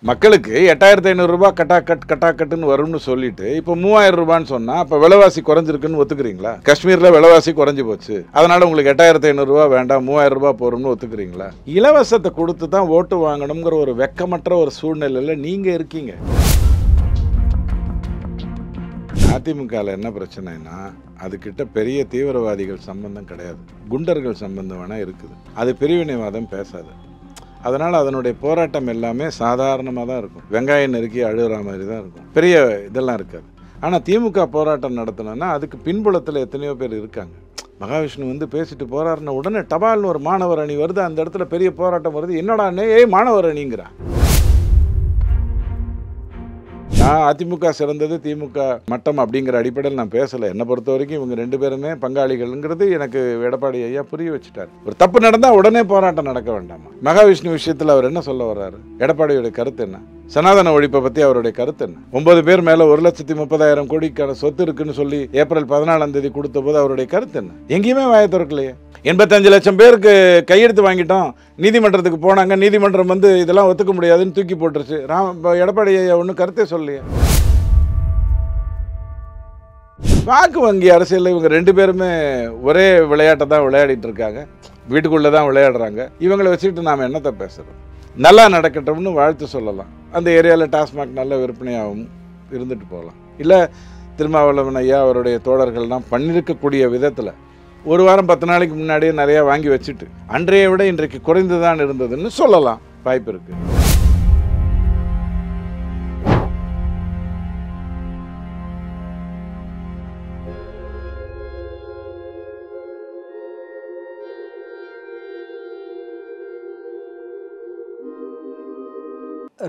மக்களுக்கு 8500 ரூபாய் கட்டாக்கட்டுன்னு வரும்னு சொல்லிட்டு இப்போ 3000 ரூபான்னு சொன்னா அப்ப விலைவாசி குறைஞ்சிருக்குன்னு ஒத்துக்கிறீங்களா? காஷ்மீர்ல விலைவாசி குறைஞ்சு போச்சு, அதனால உங்களுக்கு 8500 ரூபாய் வேண்டாம் 3000 ரூபாய் போறோம்னு ஒத்துக்கிறீங்களா? இலவசத்தை கொடுத்து தான் ஓட்டு வாங்கணுங்கிற ஒரு வெக்கமற்ற ஒரு சூழ்நிலையில நீங்க இருக்கீங்க. அதிமுகவில் என்ன பிரச்சனைனா அதுக்கிட்ட பெரிய தீவிரவாதிகள் சம்பந்தம் கிடையாது, குண்டர்கள் சம்பந்தம் வேணா இருக்குது. அது பிரிவினைவாதம் பேசாது. அதனால் அதனுடைய போராட்டம் எல்லாமே சாதாரணமாக தான் இருக்கும், வெங்காயம் நெருக்கி அழுகிற மாதிரி தான் இருக்கும், பெரிய இதெல்லாம் இருக்காது. ஆனால் திமுக போராட்டம் நடத்தினோன்னா அதுக்கு பின்புலத்தில் எத்தனையோ பேர் இருக்காங்க. மகாவிஷ்ணு வந்து பேசிட்டு போறாருன்னா உடனே டபால்னு ஒரு மாணவர் அணி வருது, அந்த இடத்துல பெரிய போராட்டம் வருது. என்னடா மாணவர் அணிங்கிறான். நான் அதிமுக சிறந்தது திமுக மட்டம் அப்படிங்கிற அடிப்படையில் நான் பேசலை. என்னை பொறுத்த வரைக்கும் இவங்க ரெண்டு பேருமே பங்காளிகள்ங்கிறது எனக்கு எடப்பாடி ஐயா புரிய வச்சுட்டார். ஒரு தப்பு நடந்தால் உடனே போராட்டம் நடக்க வேண்டாமா? மகாவிஷ்ணு விஷயத்தில் அவர் என்ன சொல்ல வர்றாரு? எடப்பாடியோட கருத்து என்ன? சனாதன ஒழிப்பை பற்றி அவருடைய கருத்து என்ன? 9 பேர் மேலே 1,30,000 கோடிக்கான சொத்து இருக்குன்னு சொல்லி ஏப்ரல் 14ஆம் தேதி கொடுத்த போது அவருடைய கருத்து என்ன? எங்கேயுமே வாய திறக்கலையே. 85 லட்சம் பேருக்கு கையெழுத்து வாங்கிட்டோம், நீதிமன்றத்துக்கு போனாங்க, நீதிமன்றம் வந்து இதெல்லாம் ஒத்துக்க முடியாதுன்னு தூக்கி போட்டுருச்சு. எடப்பாடி ஒன்றும் கருத்தே சொல்லலையே. வாக்கு வங்கி அரசியலில் இவங்க ரெண்டு பேருமே ஒரே விளையாட்டை தான் விளையாடிட்டு இருக்காங்க, வீட்டுக்குள்ளே தான் விளையாடுறாங்க. இவங்களை வச்சுக்கிட்டு நாம் என்னத்தை பேசுகிறோம்? நல்லா நடக்கட்டும்னு வாழ்த்து சொல்லலாம். அந்த ஏரியாவில் டாஸ்மாக் நல்ல விற்பனையாகவும் இருந்துட்டு போகலாம். இல்லை திருமாவளவன் ஐயா அவருடைய தோழர்கள்லாம் பண்ணியிருக்கக்கூடிய விதத்தில் ஒரு வாரம் 10 நாளைக்கு முன்னாடியே நிறையா வாங்கி வச்சுட்டு அன்றைய விட இன்றைக்கு குறைந்து தான் இருந்ததுன்னு சொல்லலாம், வாய்ப்பு இருக்கு.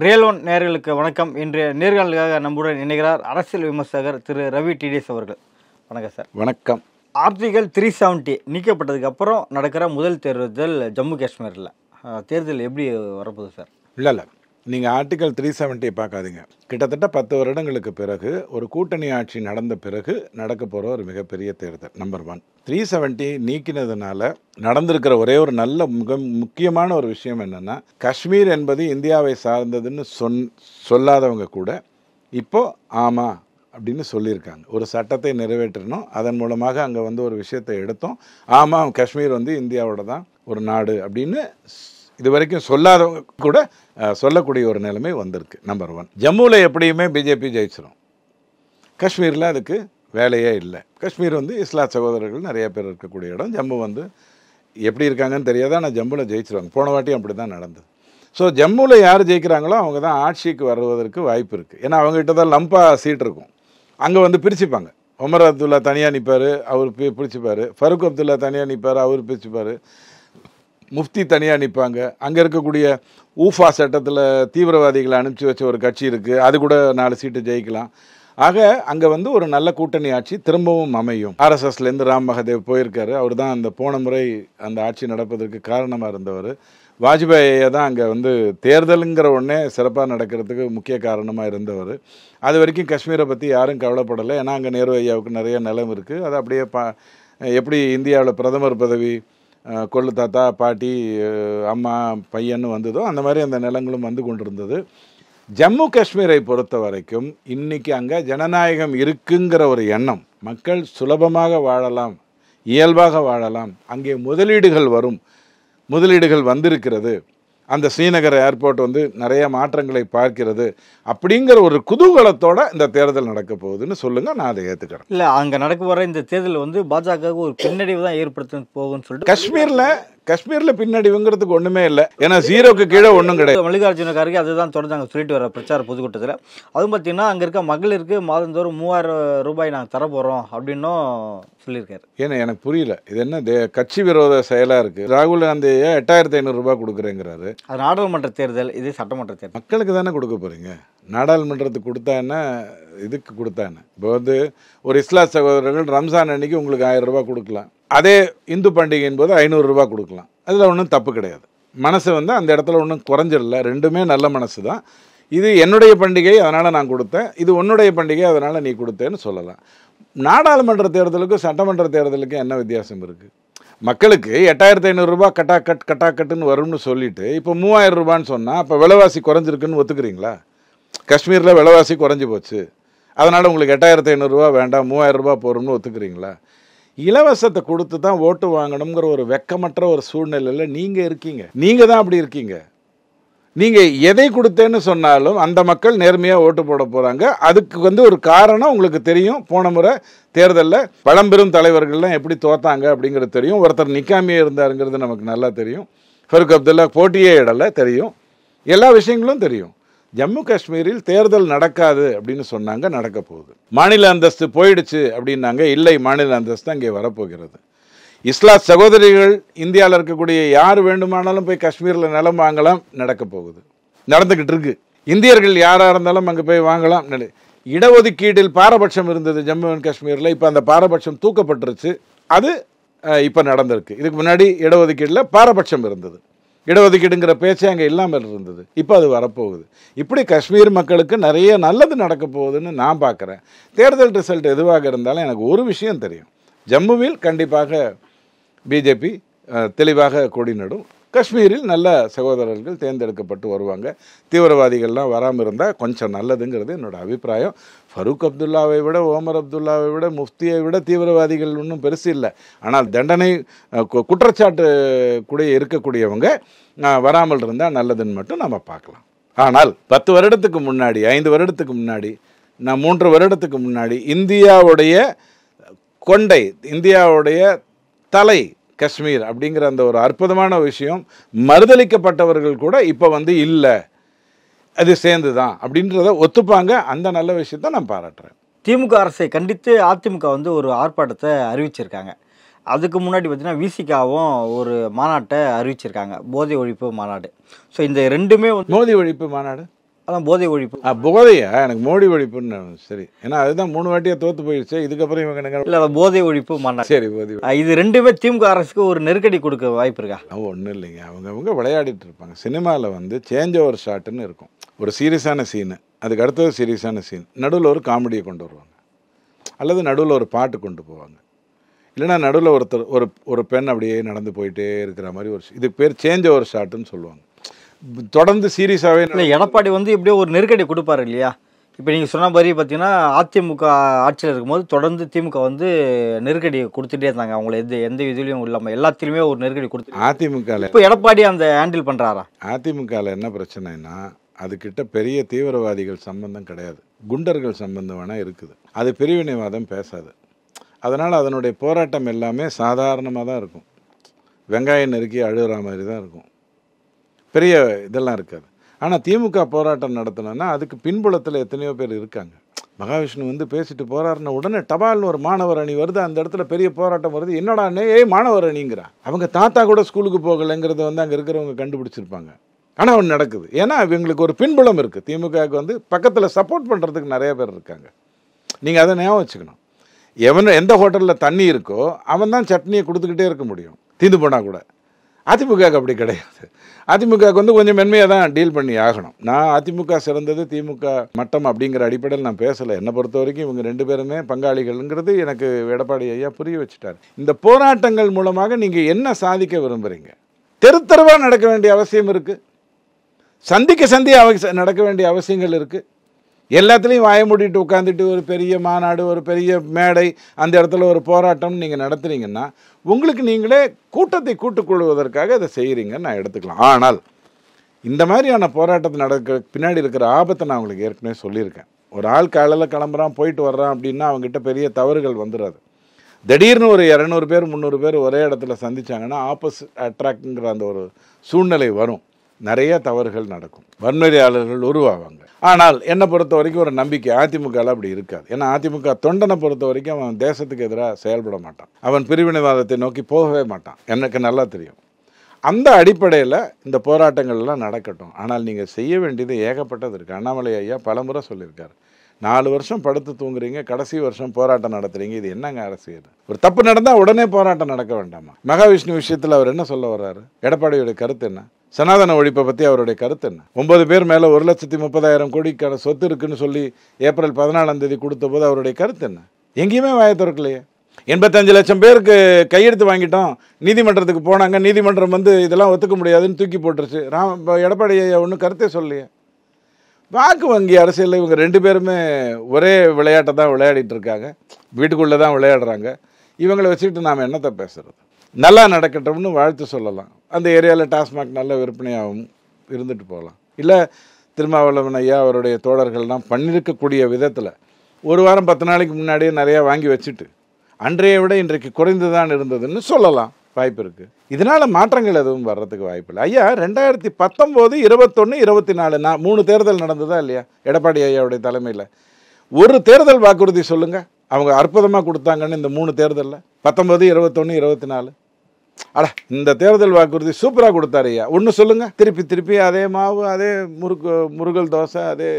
ரியல் ஒன் நேயர்களுக்கு வணக்கம். இன்றைய நேர்காணலுக்காக நம்முடன் இணைகிறார் அரசியல் விமர்சகர் திரு ரவி டிடிஎஸ் அவர்கள். வணக்கம் சார். வணக்கம். ஆர்டிகல் 370 நீக்கப்பட்டதுக்கு அப்புறம் நடக்கிற முதல் தேர்தல் ஜம்மு காஷ்மீரில் தேர்தல் எப்படி வரப்போகுது சார்? இல்லை, நீங்கள் ஆர்டிகல் 370 பார்க்காதீங்க. கிட்டத்தட்ட 10 வருடங்களுக்கு பிறகு ஒரு கூட்டணி ஆட்சி நடந்த பிறகு நடக்க போகிற ஒரு மிகப்பெரிய தேர்தல். நம்பர் 1. 370 நீக்கினதுனால நடந்திருக்கிற ஒரே ஒரு நல்ல முக்கியமான ஒரு விஷயம் என்னென்னா, காஷ்மீர் என்பது இந்தியாவை சார்ந்ததுன்னு சொல்லாதவங்க கூட இப்போ ஆமாம் அப்படின்னு சொல்லியிருக்காங்க. ஒரு சட்டத்தை நிறைவேற்றணும், அதன் மூலமாக அங்கே வந்து ஒரு விஷயத்தை எடுத்தோம், ஆமாம் காஷ்மீர் வந்து இந்தியாவோட தான் ஒரு நாடு அப்படின்னு இது வரைக்கும் சொல்லாதவங்க கூட சொல்லக்கூடிய ஒரு நிலைமை வந்திருக்கு. நம்பர் 1. ஜம்முவில் எப்படியுமே பிஜேபி ஜெயிச்சிடும், காஷ்மீரில் அதுக்கு வேலையே இல்லை. காஷ்மீர் வந்து இஸ்லாத் சகோதரர்கள் நிறைய பேர் இருக்கக்கூடிய இடம். ஜம்மு வந்து எப்படி இருக்காங்கன்னு தெரியாத, ஆனால் ஜம்முவில் ஜெயிச்சிருவாங்க. போன வாட்டியும் அப்படி தான் நடந்தது. ஸோ ஜம்முவில் யார் ஜெயிக்கிறாங்களோ அவங்க தான் ஆட்சிக்கு வருவதற்கு வாய்ப்பு இருக்குது. ஏன்னா அவங்ககிட்ட தான் லம்பாக சீட் இருக்கும். அங்கே வந்து பிரிச்சுப்பாங்க. உமர் அப்துல்லா தனியாக நிற்பார், அவர் பிரிச்சுப்பார். ஃபருக் அப்துல்லா தனியாக நிற்பார், அவர் பிரிச்சுப்பார். முஃப்தி தனியாக நிற்பாங்க. அங்கே இருக்கக்கூடிய ஊஃபா சட்டத்தில் தீவிரவாதிகளை அனுப்பிச்சி வச்ச ஒரு கட்சி இருக்குது, அது கூட 4 சீட்டு ஜெயிக்கலாம். ஆக அங்கே வந்து ஒரு நல்ல கூட்டணி ஆட்சி திரும்பவும் அமையும். ஆர்எஸ்எஸ்லேருந்து ராம் மகதேவ் போயிருக்காரு, அவர் தான் அந்த போன முறை அந்த ஆட்சி நடப்பதற்கு காரணமாக இருந்தவர். வாஜ்பாயை தான் அங்கே வந்து தேர்தலுங்கிற ஒன்றே சிறப்பாக நடக்கிறதுக்கு முக்கிய காரணமாக இருந்தவர். அது வரைக்கும் காஷ்மீரை பற்றி யாரும் கவலைப்படலை, ஏன்னா அங்கே நேரு ஐயாவுக்கு நிறைய நிலம் இருக்குது. அது அப்படியே எப்படி இந்தியாவில் பிரதமர் பதவி கொள்ளு தாத்தா பாட்டி அம்மா பையன்னு வந்ததோ அந்த மாதிரி அந்த நிலங்களும் வந்து கொண்டிருந்தது. ஜம்மு காஷ்மீரை பொறுத்த வரைக்கும் இன்றைக்கி அங்கே ஜனநாயகம் இருக்குங்கிற ஒரு எண்ணம், மக்கள் சுலபமாக வாழலாம், இயல்பாக வாழலாம், அங்கே முதலீடுகள் வரும், முதலீடுகள் வந்திருக்கிறது, அந்த ஸ்ரீநகர் ஏர்போர்ட் வந்து நிறைய மாற்றங்களை பார்க்கிறது அப்படிங்கிற ஒரு குதூகலத்தோட இந்த தேர்தல் நடக்க போகுதுன்னு சொல்லுங்கள், நான் அதை ஏற்றுக்கிறேன். இல்லை, அங்கே நடக்க வர இந்த தேர்தல் வந்து பாஜகவுக்கு ஒரு பின்னடைவு தான் ஏற்படுத்த போகும்னு சொல்லிட்டு காஷ்மீரில் பின்னடைவுங்கிறதுக்கு ஒன்றுமே இல்லை. ஏன்னா 0க்கு கீழே ஒன்றும் கிடையாது. மல்லிகார்ஜுன கார்கே அதுதான் தொடர்ந்து அங்கே சொல்லிட்டு வர பிரச்சார பொதுக்கூட்டத்தில். அதுவும் பார்த்தீங்கன்னா அங்கே இருக்க மகளிருக்கு மாதந்தோறும் 3000 ரூபாய் நாங்கள் தர போகிறோம் அப்படின்னும் சொல்லியிருக்காரு. ஏன்னா எனக்கு புரியல, இது என்ன கட்சி விரோத செயலாக இருக்குது. ராகுல் காந்தியை 8500 ரூபாய் கொடுக்குறேங்கிறாரு. அது நாடாளுமன்ற தேர்தல், இது சட்டமன்ற தேர்தல். மக்களுக்கு தானே கொடுக்க போகிறீங்க. நாடாளுமன்றத்துக்கு கொடுத்தா என்ன, இதுக்கு கொடுத்தா என்ன? இப்போ வந்து ஒரு இஸ்லாத் சகோதரர்கள் ரம்ஜான் அன்னைக்கு உங்களுக்கு 1000 ரூபாய் கொடுக்கலாம், அதே இந்து பண்டிகையின் போது 500 ரூபாய் கொடுக்கலாம். அதில் ஒன்றும் தப்பு கிடையாது. மனசு வந்து அந்த இடத்துல ஒன்றும் குறைஞ்சிடல, ரெண்டுமே நல்ல மனசு தான். இது என்னுடைய பண்டிகை அதனால் நான் கொடுத்தேன், இது உன்னுடைய பண்டிகை அதனால் நீ கொடுத்தேன்னு சொல்லலாம். நாடாளுமன்ற தேர்தலுக்கும் சட்டமன்ற தேர்தலுக்கும் என்ன வித்தியாசம் இருக்குது? மக்களுக்கு 8500 ரூபாய் கட்டாக்கட்டுன்னு வரும்னு சொல்லிட்டு இப்போ 3000 ரூபான்னு சொன்னால் அப்போ விலைவாசி குறைஞ்சிருக்குன்னு ஒத்துக்கிறீங்களா? காஷ்மீரில் விலைவாசி குறைஞ்சி போச்சு, அதனால் உங்களுக்கு 8500 ரூபா வேண்டாம் 3000 ரூபா போகிறோம்னு ஒத்துக்கிறீங்களா? இலவசத்தை கொடுத்து தான் ஓட்டு வாங்கணுங்கிற ஒரு வெக்கமற்ற ஒரு சூழ்நிலையில் நீங்கள் இருக்கீங்க. நீங்கள் தான் அப்படி இருக்கீங்க. நீங்கள் எதை கொடுத்தேன்னு சொன்னாலும் அந்த மக்கள் நேர்மையாக ஓட்டு போட போகிறாங்க. அதுக்கு ஒரு காரணம் உங்களுக்கு தெரியும். போன முறை தேர்தலில் பழம்பெரும் தலைவர்கள்லாம் எப்படி தோத்தாங்க அப்படிங்கிறது தெரியும். ஒருத்தர் நிற்காமையே இருந்தாருங்கிறது நமக்கு நல்லா தெரியும். ஃபருக் அப்துல்லா போட்டியே இடல தெரியும். எல்லா விஷயங்களும் தெரியும். ஜம்மு காஷ்மீரில் தேர்தல் நடக்காது அப்படின்னு சொன்னாங்க, நடக்க போகுது. மாநில அந்தஸ்து போயிடுச்சு அப்படின்னாங்க, இல்லை மாநில அந்தஸ்து அங்கே வரப்போகிறது. இஸ்லாத் சகோதரிகள் இந்தியாவில் இருக்கக்கூடிய யார் வேண்டுமானாலும் போய் காஷ்மீரில் நிலம் வாங்கலாம், நடக்க போகுது, நடந்துக்கிட்டு இருக்கு. இந்தியர்கள் யாராக இருந்தாலும் அங்கே போய் வாங்கலாம். இடஒதுக்கீட்டில் பாரபட்சம் இருந்தது ஜம்மு அண்ட் காஷ்மீரில், இப்போ அந்த பாரபட்சம் தூக்கப்பட்டுருச்சு. அது இப்போ நடந்திருக்கு. இதுக்கு முன்னாடி இடஒதுக்கீட்டில் பாரபட்சம் இருந்தது, இடஒதுக்கீடுங்கிற பேச்சே அங்கே இல்லாமல் இருந்தது. இப்போ அது வரப்போகுது. இப்படி காஷ்மீர் மக்களுக்கு நிறைய நல்லது நடக்க போகுதுன்னு நான் பார்க்குறேன். தேர்தல் ரிசல்ட் எதுவாக இருந்தாலும் எனக்கு ஒரு விஷயம் தெரியும், ஜம்முவில் கண்டிப்பாக பிஜேபி தெளிவாக கொடி நடும். காஷ்மீரில் நல்ல சகோதரர்கள் தேர்ந்தெடுக்கப்பட்டு வருவாங்க. தீவிரவாதிகள்லாம் வராமல் இருந்தால் கொஞ்சம் நல்லதுங்கிறது என்னோட அபிப்பிராயம். ஃபருக் அப்துல்லாவை விட, ஓமர் அப்துல்லாவை விட, முஃப்தியை விட தீவிரவாதிகள் ஒன்றும் பெருசு இல்லை. ஆனால் தண்டனை குற்றச்சாட்டு கூட இருக்கக்கூடியவங்க வராமல் இருந்தால் நல்லதுன்னு மட்டும் நம்ம பார்க்கலாம். ஆனால் 10 வருடத்துக்கு முன்னாடி, 5 வருடத்துக்கு முன்னாடி, நான் 3 வருடத்துக்கு முன்னாடி இந்தியாவுடைய கொண்டை, இந்தியாவுடைய தலை காஷ்மீர் அப்படிங்கிற அந்த ஒரு அற்புதமான விஷயம் மறுதளிக்கப்பட்டவர்கள் கூட இப்போ இல்லை, அது சேர்ந்து தான் அப்படின்றத ஒத்துப்பாங்க. அந்த நல்ல விஷயத்தை நான் பாராட்டுறேன். திமுக அரசை கண்டித்து அதிமுக ஒரு ஆர்ப்பாட்டத்தை அறிவிச்சிருக்காங்க. அதுக்கு முன்னாடி பார்த்தீங்கன்னா விசிகாவும் ஒரு மாநாட்டை அறிவிச்சிருக்காங்க, போதை ஒழிப்பு மாநாடு. ஸோ இந்த ரெண்டுமே மோடி ஒழிப்பு மாநாடு, அதான் போதை ஒழிப்பு. போதையா? எனக்கு மோடி ஒழிப்புன்னு சரி, ஏன்னா அதுதான் 3 வாட்டியாக தோற்று போயிடுச்சு. இதுக்கப்புறம் இவங்க இல்லை போதை ஒழிப்பு மாநாடு. சரி, போதை. இது ரெண்டுமே திமுக அரசுக்கு ஒரு நெருக்கடி கொடுக்க வாய்ப்பு இருக்கா? ஒன்றும் இல்லைங்க, அவங்க விளையாடிட்டு இருப்பாங்க. சினிமாவில் சேஞ்ச் ஓவர் ஷாட்டுன்னு இருக்கும். ஒரு சீரியஸான சீனு, அதுக்கு அடுத்தது சீரியஸான சீன், நடுவில் ஒரு காமெடியை கொண்டு வருவாங்க, அல்லது நடுவில் ஒரு பாட்டு கொண்டு போவாங்க, இல்லைன்னா நடுவில் ஒருத்தர் ஒரு பெண் அப்படியே நடந்து போயிட்டே இருக்கிற மாதிரி ஒரு, இதுக்கு பேர் சேஞ்ச் ஓவர் ஷாட்டுன்னு சொல்லுவாங்க. தொடர்ந்து சீரியஸாகவே இல்லை, எடப்பாடி எப்படியோ ஒரு நெருக்கடி கொடுப்பாரு இல்லையா? இப்போ நீங்கள் சொன்ன மாதிரி பார்த்தீங்கன்னா அதிமுக ஆட்சியில் இருக்கும்போது தொடர்ந்து திமுக நெருக்கடி கொடுத்துட்டே இருந்தாங்க. அவங்கள எந்த இதுலையும் இல்லாமல் எல்லாத்திலுமே ஒரு நெருக்கடி கொடுத்து அதிமுக. இப்போ எடப்பாடி அந்த ஹேண்டில் பண்ணுறாரா? அதிமுகவில் என்ன பிரச்சனைனா, அதுக்கிட்ட பெரிய தீவிரவாதிகள் சம்பந்தம் கிடையாது, குண்டர்கள் சம்பந்தம் வேணால் இருக்குது. அது பிரிவினைவாதம் பேசாது. அதனால் அதனுடைய போராட்டம் எல்லாமே சாதாரணமாக தான் இருக்கும். வெங்காயம் நெருக்கி அழுகிற மாதிரி தான் இருக்கும், பெரிய இதெல்லாம் இருக்காது. ஆனால் திமுக போராட்டம் நடத்தினா அதுக்கு பின்புலத்தில் எத்தனையோ பேர் இருக்காங்க. மகாவிஷ்ணு பேசிட்டு போறாருன்னா உடனே டபால்னு ஒரு மாணவர் அணி வருது, அந்த இடத்துல பெரிய போராட்டம் வருது. என்னடா மாணவர் அணிங்கிறான். அவங்க தாத்தா கூட ஸ்கூலுக்கு போகலைங்கிறத அங்கே இருக்கிறவங்க கண்டுபிடிச்சிருப்பாங்க. ஆனால் அவன் நடக்குது. ஏன்னா இவங்களுக்கு ஒரு பின்புலம் இருக்குது. திமுகவுக்கு பக்கத்தில் சப்போர்ட் பண்ணுறதுக்கு நிறைய பேர் இருக்காங்க. நீங்கள் அதை ஞாபகம் வச்சுக்கணும். எந்த ஹோட்டலில் தண்ணி இருக்கோ அவன் தான் சட்னியை கொடுத்துக்கிட்டே இருக்க முடியும், தீந்து போனால் கூட. அதிமுகவுக்கு அப்படி கிடையாது. அதிமுகவுக்கு கொஞ்சம் மென்மையாக தான் டீல் பண்ணி ஆகணும். நான் அதிமுக சிறந்தது, திமுக மட்டம் அப்படிங்கிற அடிப்படையில் நான் பேசலை. என்னை பொறுத்த வரைக்கும் இவங்க 2 பேருமே பங்காளிகள்ங்கிறது எனக்கு எடப்பாடி ஐயா புரிய வச்சுட்டார். இந்த போராட்டங்கள் மூலமாக நீங்கள் என்ன சாதிக்க விரும்புகிறீங்க? தெருத்தரவாக நடக்க வேண்டிய அவசியம் இருக்குது, சந்திக்க நடக்க வேண்டிய அவசியங்கள் இருக்குது. எல்லாத்துலேயும் வாய மூடிட்டு உட்காந்துட்டு ஒரு பெரிய மாநாடு, ஒரு பெரிய மேடை, அந்த இடத்துல ஒரு போராட்டம் நீங்கள் நடத்துறீங்கன்னா உங்களுக்கு நீங்களே கூட்டத்தை கூட்டுக்கொள்வதற்காக அதை செய்கிறீங்கன்னு நான் எடுத்துக்கலாம். ஆனால் இந்த மாதிரியான போராட்டத்தை நடக்க பின்னாடி இருக்கிற ஆபத்தை நான் உங்களுக்கு ஏற்கனவே சொல்லியிருக்கேன். ஒரு ஆள் காலையில் கிளம்புறான், போயிட்டு வர்றான் அப்படின்னா அவங்ககிட்ட பெரிய தவறுகள் வந்துடாது. திடீர்னு ஒரு 200 பேர் 300 பேர் ஒரே இடத்துல சந்திச்சாங்கன்னா ஆப்போசிட் அட்ராக்ட்ங்கிற அந்த ஒரு சூழ்நிலை வரும். நிறைய தவறுகள் நடக்கும், வன்முறையாளர்கள் உருவாவாங்க. ஆனால் என்னை பொறுத்த வரைக்கும் ஒரு நம்பிக்கை அதிமுகவில் அப்படி இருக்காது. ஏன்னா அதிமுக தொண்டனை பொறுத்த வரைக்கும் அவன் தேசத்துக்கு எதிராக செயல்பட மாட்டான், அவன் பிரிவினைவாதத்தை நோக்கி போகவே மாட்டான், எனக்கு நல்லா தெரியும். அந்த அடிப்படையில் இந்த போராட்டங்கள்லாம் நடக்கட்டும். ஆனால் நீங்கள் செய்ய வேண்டியது ஏகப்பட்டது இருக்குது. அண்ணாமலை ஐயா பலமுறை சொல்லியிருக்காரு, 4 வருஷம் படுத்து தூங்குறீங்க, கடைசி வருஷம் போராட்டம் நடத்துறீங்க, இது என்னங்க அரசியல்? ஒரு தப்பு நடந்தால் உடனே போராட்டம் நடக்க வேண்டாமா? மகாவிஷ்ணு விஷயத்தில் அவர் என்ன சொல்ல வர்றாரு? எடப்பாடியோட கருத்து என்ன? சனாதன ஒழிப்பை பற்றி அவருடைய கருத்து என்ன? 9 பேர் மேலே 1,30,000 கோடிக்கான சொத்து இருக்குன்னு சொல்லி ஏப்ரல் 14ஆம் தேதி கொடுத்த போது அவருடைய கருத்து என்ன? எங்கேயுமே வாயை திறக்கலையே. 85 லட்சம் பேருக்கு கையெழுத்து வாங்கிட்டோம், நீதிமன்றத்துக்கு போனாங்க, நீதிமன்றம் வந்து இதெல்லாம் ஒத்துக்க முடியாதுன்னு தூக்கி போட்டுருச்சு. எடப்பாடி ஒன்றும் கருத்தே சொல்லலையே. வாக்கு வங்கி அரசியலில் இவங்க 2 பேருமே ஒரே விளையாட்டை தான் விளையாடிட்டு இருக்காங்க, வீட்டுக்குள்ளே தான் விளையாடுறாங்க. இவங்களை வச்சுக்கிட்டு நாம் என்னத்தை பேசுகிறது? நல்லா நடக்கட்டும்னு வாழ்த்து சொல்லலாம். அந்த ஏரியாவில் டாஸ்மாக் நல்ல விற்பனையாகவும் இருந்துட்டு போகலாம். இல்லை திருமாவளவன் ஐயா அவருடைய தோழர்கள்லாம் பண்ணியிருக்கக்கூடிய விதத்தில் ஒரு வாரம் 10 நாளைக்கு முன்னாடியே நிறையா வாங்கி வச்சுட்டு அன்றைய விட இன்றைக்கு குறைந்து தான் இருந்ததுன்னு சொல்லலாம், வாய்ப்பு இருக்குது. இதனால் மாற்றங்கள் எதுவும் வர்றதுக்கு வாய்ப்பு இல்லை. ஐயா 2019, 21, 24 3 தேர்தல் நடந்ததா இல்லையா எடப்பாடி ஐயாவுடைய தலைமையில்? ஒரு தேர்தல் வாக்குறுதி சொல்லுங்கள் அவங்க அற்புதமாக கொடுத்தாங்கன்னு. இந்த 3 தேர்தலில் 19, 21, 24 இந்த தேர்தல் வாக்குறுதி சூப்பராக கொடுத்தாரு ஐயா. ஒன்று சொல்லுங்கள். திருப்பி அதே மாவு, அதே முருகல் தோசை, அதே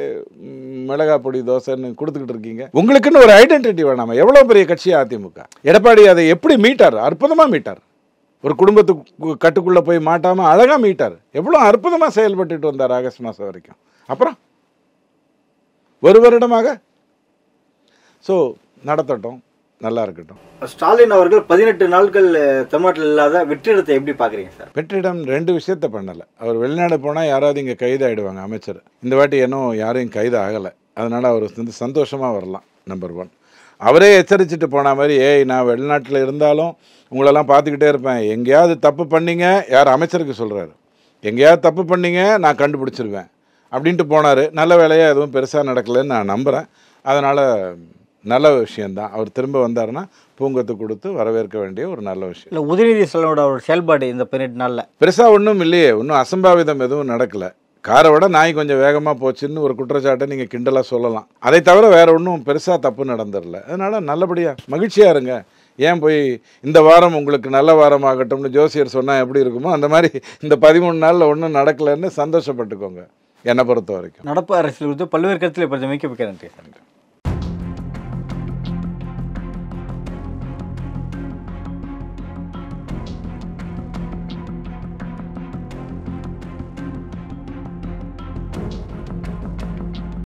மிளகா பொடி தோசைன்னு கொடுத்துக்கிட்டு இருக்கீங்க. உங்களுக்குன்னு ஒரு ஐடென்டிட்டி வேணாமா? எவ்வளோ பெரிய கட்சி அதிமுக. எடப்பாடி அதை எப்படி மீட்டார்? அற்புதமாக மீட்டார். ஒரு குடும்பத்துக்கு கட்டுக்குள்ளே போய் மாட்டாமல் அழகாக மீட்டார். எவ்வளோ அற்புதமாக செயல்பட்டுட்டு வந்தார் ஆகஸ்ட் மாதம் வரைக்கும். அப்புறம் ஒரு வருடமாக ஸோ நடத்தட்டும், நல்லா இருக்கட்டும். ஸ்டாலின் அவர்கள் 18 நாட்கள் தமிழ்நாட்டில் இல்லாத வெற்றிடத்தை எப்படி பார்க்குறீங்க சார்? வெற்றிடம் 2 விஷயத்த பண்ணலை. அவர் வெளிநாடு போனால் யாராவது இங்கே கைது ஆகிடுவாங்க அமைச்சர். இந்த வாட்டி இன்னும் யாரையும் கைது ஆகலை. அதனால் அவர் வந்து சந்தோஷமாக வரலாம். நம்பர் 1. அவரே எச்சரிச்சுட்டு போன மாதிரி, நான் வெளிநாட்டில் இருந்தாலும் உங்களெல்லாம் பார்த்துக்கிட்டே இருப்பேன், எங்கேயாவது தப்பு பண்ணீங்க, யார் அமைச்சருக்கு சொல்கிறாரு, எங்கேயாவது தப்பு பண்ணீங்க நான் கண்டுபிடிச்சிருவேன் அப்படின்ட்டு போனார். நல்ல வேலையாக எதுவும் பெருசாக நடக்கலைன்னு நான் நம்புகிறேன். அதனால் நல்ல விஷயந்தான். அவர் திரும்ப வந்தாருன்னா பூங்கொத்து கொடுத்து வரவேற்க வேண்டிய ஒரு நல்ல விஷயம். இல்லை, உதயநிதி ஸ்டாலினோட ஒரு செயல்பாடு இந்த 18 நாளில் பெருசாக ஒன்றும் இல்லையே, ஒன்றும் அசம்பாவிதம் எதுவும் நடக்கலை. காரை விட நாய் கொஞ்சம் வேகமாக போச்சுன்னு ஒரு குற்றச்சாட்டை நீங்கள் கிண்டலாக சொல்லலாம். அதை தவிர வேறு ஒன்றும் பெருசாக தப்பு நடந்துடல. அதனால் நல்லபடியாக மகிழ்ச்சியாக இருங்க. ஏன் போய் இந்த வாரம் உங்களுக்கு நல்ல வாரம் ஆகட்டும்னு ஜோசியர் சொன்னால் எப்படி இருக்குமோ அந்த மாதிரி இந்த 13 நாளில் ஒன்றும் நடக்கலைன்னு சந்தோஷப்பட்டுக்கோங்க. என்னை பொறுத்த வரைக்கும் நடப்பு அரசியல் குறித்து பல்வேறு கருத்தில் பிரச்சனைக்கு நன்றி.